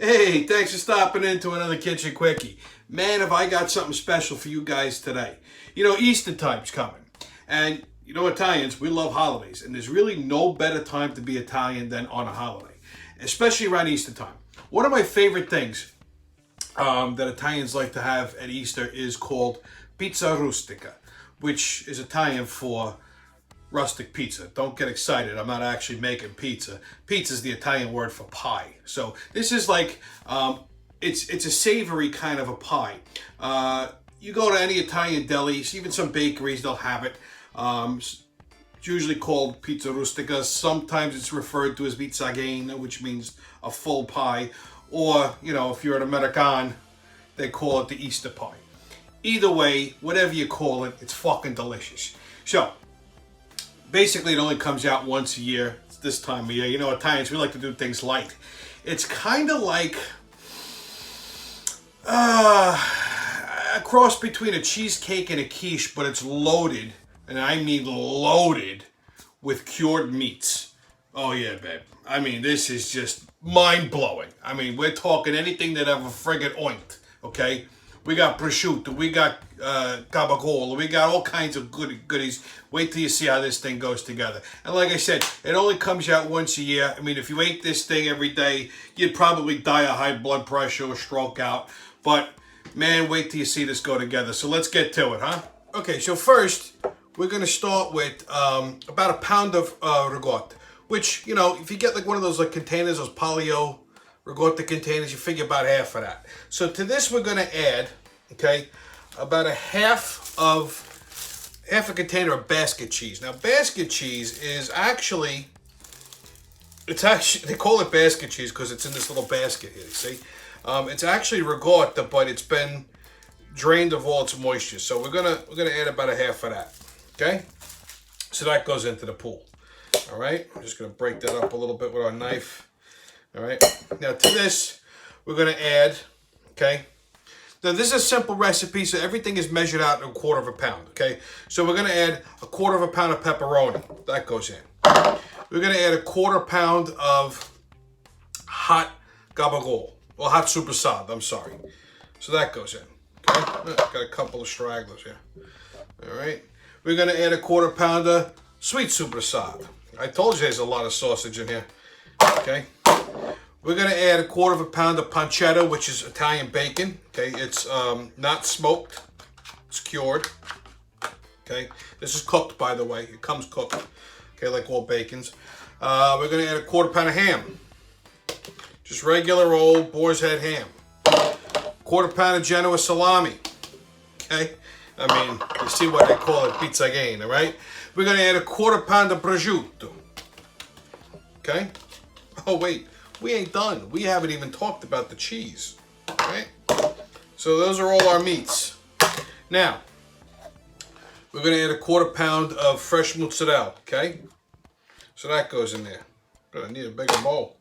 Hey, thanks for stopping into another Kitchen Quickie. Man, have I got something special for you guys today. You know, Easter time's coming. And, you know, Italians, we love holidays. And there's really no better time to be Italian than on a holiday. Especially around Easter time. One of my favorite things that Italians like to have at Easter is called pizza rustica, which is Italian for rustic pizza. Don't get excited. I'm not actually making pizza. Pizza is the Italian word for pie. So this is like, it's a savory kind of a pie. You go to any Italian delis, even some bakeries, they'll have it. It's usually called pizza rustica. Sometimes it's referred to as pizzagena, which means a full pie. Or, you know, if you're an American, they call it the Easter pie. Either way, whatever you call it, it's fucking delicious. So, basically, it only comes out once a year. It's this time of year. You know, Italians, we like to do things light. It's kind of like a cross between a cheesecake and a quiche, but it's loaded, and I mean loaded, with cured meats. Oh yeah, babe. I mean, this is just mind-blowing. I mean, we're talking anything that ever friggin' oinked, okay? We got prosciutto, we got gabagool, we got all kinds of goodies. Wait till you see how this thing goes together. And like I said, it only comes out once a year. I mean, if you ate this thing every day, you'd probably die of high blood pressure or stroke out. But, man, wait till you see this go together. So let's get to it, huh? Okay, so first, we're going to start with about a pound of ricotta. Which, you know, if you get like one of those like containers, those polio ricotta containers, you figure about half of that. So to this we're going to add, okay, about half a container of basket cheese. Now basket cheese is actually, they call it basket cheese because it's in this little basket here, you see. It's actually ricotta, but it's been drained of all its moisture. So we're gonna add about a half of that, okay? So that goes into the pool. All right, I'm just going to break that up a little bit with our knife. All right, now to this, we're going to add, okay, now this is a simple recipe, so everything is measured out in a quarter of a pound, okay? So we're going to add a quarter of a pound of pepperoni. That goes in. We're going to add a quarter pound of hot gabagool, or hot supersad, I'm sorry. So that goes in, okay? Got a couple of stragglers here. All right, we're going to add a quarter pound of sweet supersad. I told you there's a lot of sausage in here. Okay. We're going to add a quarter of a pound of pancetta, which is Italian bacon. Okay. It's not smoked. It's cured. Okay. This is cooked, by the way. It comes cooked. Okay, like all bacons. We're going to add a quarter pound of ham. Just regular old boar's head ham. Quarter pound of Genoa salami. Okay. I mean, you see what they call it, pizzagena, right? We're going to add a quarter pound of prosciutto. Okay? Oh, wait. We ain't done. We haven't even talked about the cheese. Right? So those are all our meats. Now, we're going to add a quarter pound of fresh mozzarella. Okay? So that goes in there. Gonna need a bigger bowl.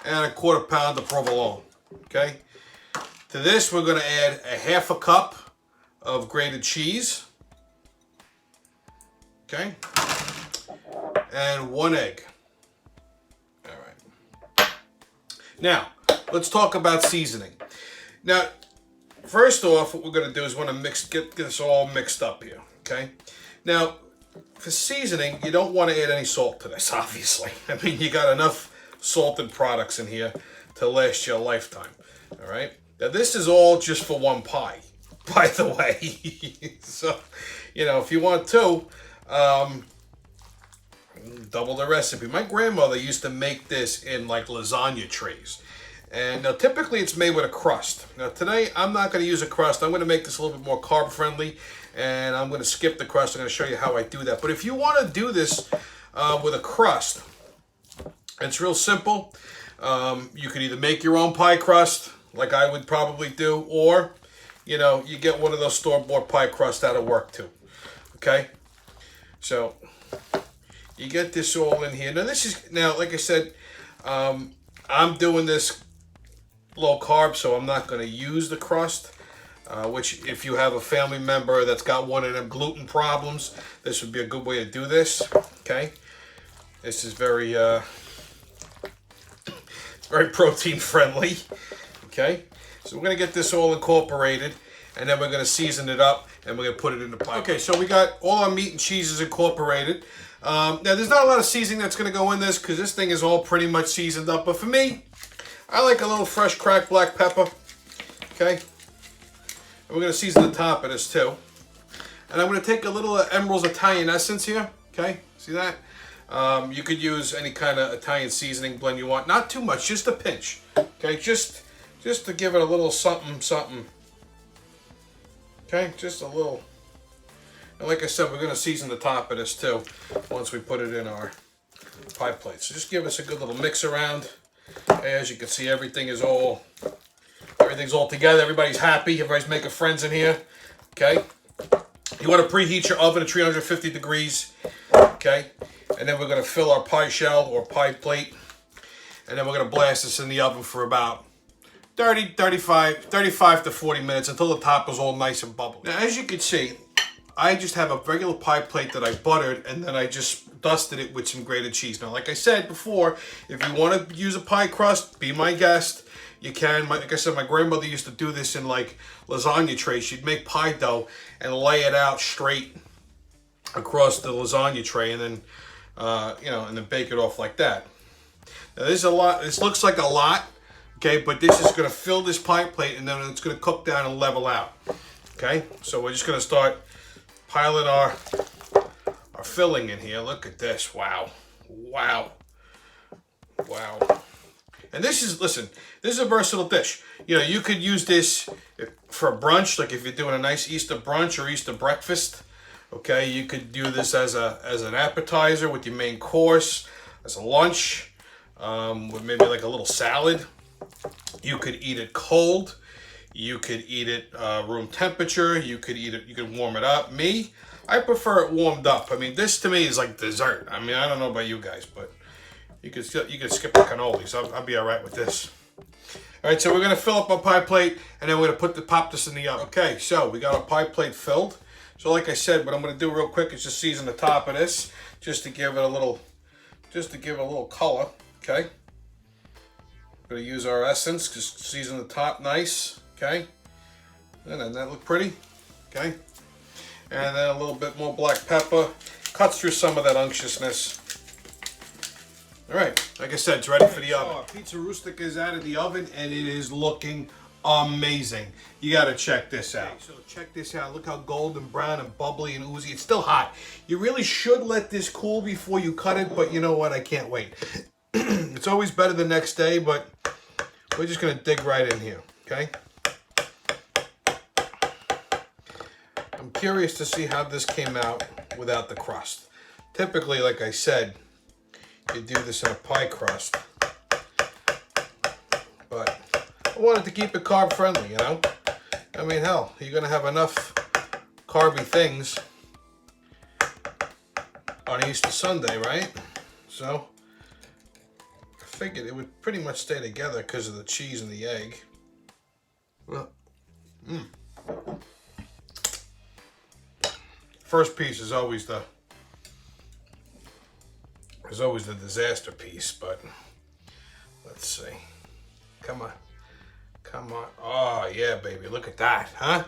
And a quarter pound of provolone. Okay? To this, we're going to add a half a cup of grated cheese. Okay, and 1 egg. All right. Now, let's talk about seasoning. Now, first off, what we're going to do is want to get this all mixed up here. Okay. Now, for seasoning, you don't want to add any salt to this, obviously. I mean, you got enough salted products in here to last you a lifetime. All right. Now, this is all just for one pie, by the way. So, you know, if you want to, double the recipe. My grandmother used to make this in like lasagna trays. And now typically it's made with a crust. Now today I'm not going to use a crust. I'm going to make this a little bit more carb friendly. And I'm going to skip the crust. I'm going to show you how I do that. But if you want to do this with a crust, it's real simple. You can either make your own pie crust, like I would probably do, or, you know, you get one of those store-bought pie crusts that'll work too. Okay? So, you get this all in here. Now, like I said, I'm doing this low carb, so I'm not going to use the crust. Which, if you have a family member that's got one of them gluten problems, this would be a good way to do this. Okay? This is very protein friendly. Okay, so we're gonna get this all incorporated, and then we're gonna season it up, and we're gonna put it in the pipe. Okay, so we got all our meat and cheeses incorporated. Now, there's not a lot of seasoning that's gonna go in this because this thing is all pretty much seasoned up. But for me, I like a little fresh cracked black pepper. Okay, and we're gonna season the top of this too. And I'm gonna take a little Emeril's Italian essence here. Okay, see that? You could use any kind of Italian seasoning blend you want. Not too much, just a pinch. Okay, just to give it a little something, something. Okay, just a little. And like I said, we're gonna season the top of this too once we put it in our pie plate. So just give us a good little mix around. As you can see, everything's all together. Everybody's happy. Everybody's making friends in here. Okay. You want to preheat your oven at 350 degrees. Okay. And then we're going to fill our pie shell or pie plate. And then we're going to blast this in the oven for about 35 to 40 minutes until the top is all nice and bubbly. Now, as you can see, I just have a regular pie plate that I buttered, and then I just dusted it with some grated cheese. Now, like I said before, if you want to use a pie crust, be my guest. You can. Like I said, my grandmother used to do this in like lasagna trays. She'd make pie dough and lay it out straight across the lasagna tray, and then and then bake it off like that. Now, this is a lot. This looks like a lot, okay, but this is going to fill this pie plate, and then it's going to cook down and level out. Okay, so we're just going to start piling our filling in here. Look at this. Wow. And this is, listen, this is a versatile dish. You know, you could use this for a brunch, like if you're doing a nice Easter brunch or Easter breakfast. Okay, you could do this as an appetizer with your main course, as a lunch, with maybe like a little salad. You could eat it cold. You could eat it room temperature. You could eat it. You could warm it up. Me, I prefer it warmed up. I mean, this to me is like dessert. I mean, I don't know about you guys, but you could skip the cannolis. I'll be all right with this. All right, so we're gonna fill up our pie plate, and then we're gonna pop this in the oven. Okay, so we got our pie plate filled. So like I said, what I'm gonna do real quick is just season the top of this, just to give it a little color. Okay. We're gonna use our essence, just season the top nice. Okay, and then that look pretty. Okay, and then a little bit more black pepper, cuts through some of that unctuousness. All right, like I said, it's ready for the oven. So our pizza Rustica is out of the oven, and it is looking amazing. You got to check this out. Okay, so check this out. Look how golden brown and bubbly and oozy. It's still hot. You really should let this cool before you cut it, but you know what? I can't wait. It's always better the next day, but we're just gonna dig right in here. Okay. I'm curious to see how this came out without the crust. Typically, like I said, you do this in a pie crust. But I wanted to keep it carb friendly, you know? I mean, hell, you're going to have enough carby things on Easter Sunday, right? So I figured it would pretty much stay together because of the cheese and the egg. Well, First piece is always the disaster piece, but let's see. Come on. Oh yeah, baby, look at that, huh?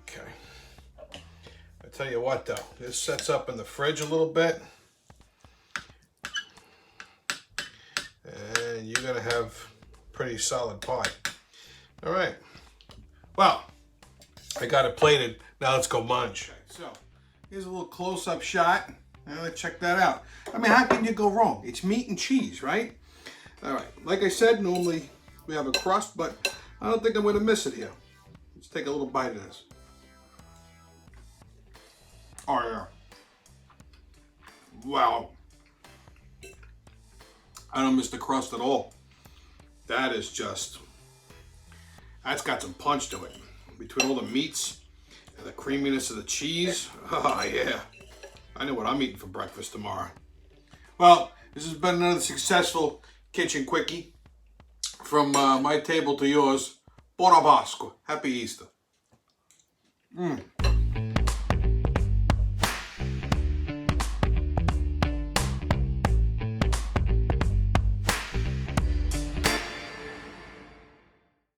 Okay. I tell you what though, this sets up in the fridge a little bit. And you're gonna have pretty solid pie. All right. Well, I got it plated. Now let's go munch. Okay, so here's a little close-up shot. Now let's check that out. I mean, how can you go wrong? It's meat and cheese, right? All right. Like I said, normally we have a crust, but I don't think I'm going to miss it here. Let's take a little bite of this. Oh yeah. Wow. I don't miss the crust at all. That is just... That's got some punch to it. Between all the meats and the creaminess of the cheese. Oh, yeah. I know what I'm eating for breakfast tomorrow. Well, this has been another successful Kitchen Quickie. From my table to yours. Buona Pasqua. Happy Easter.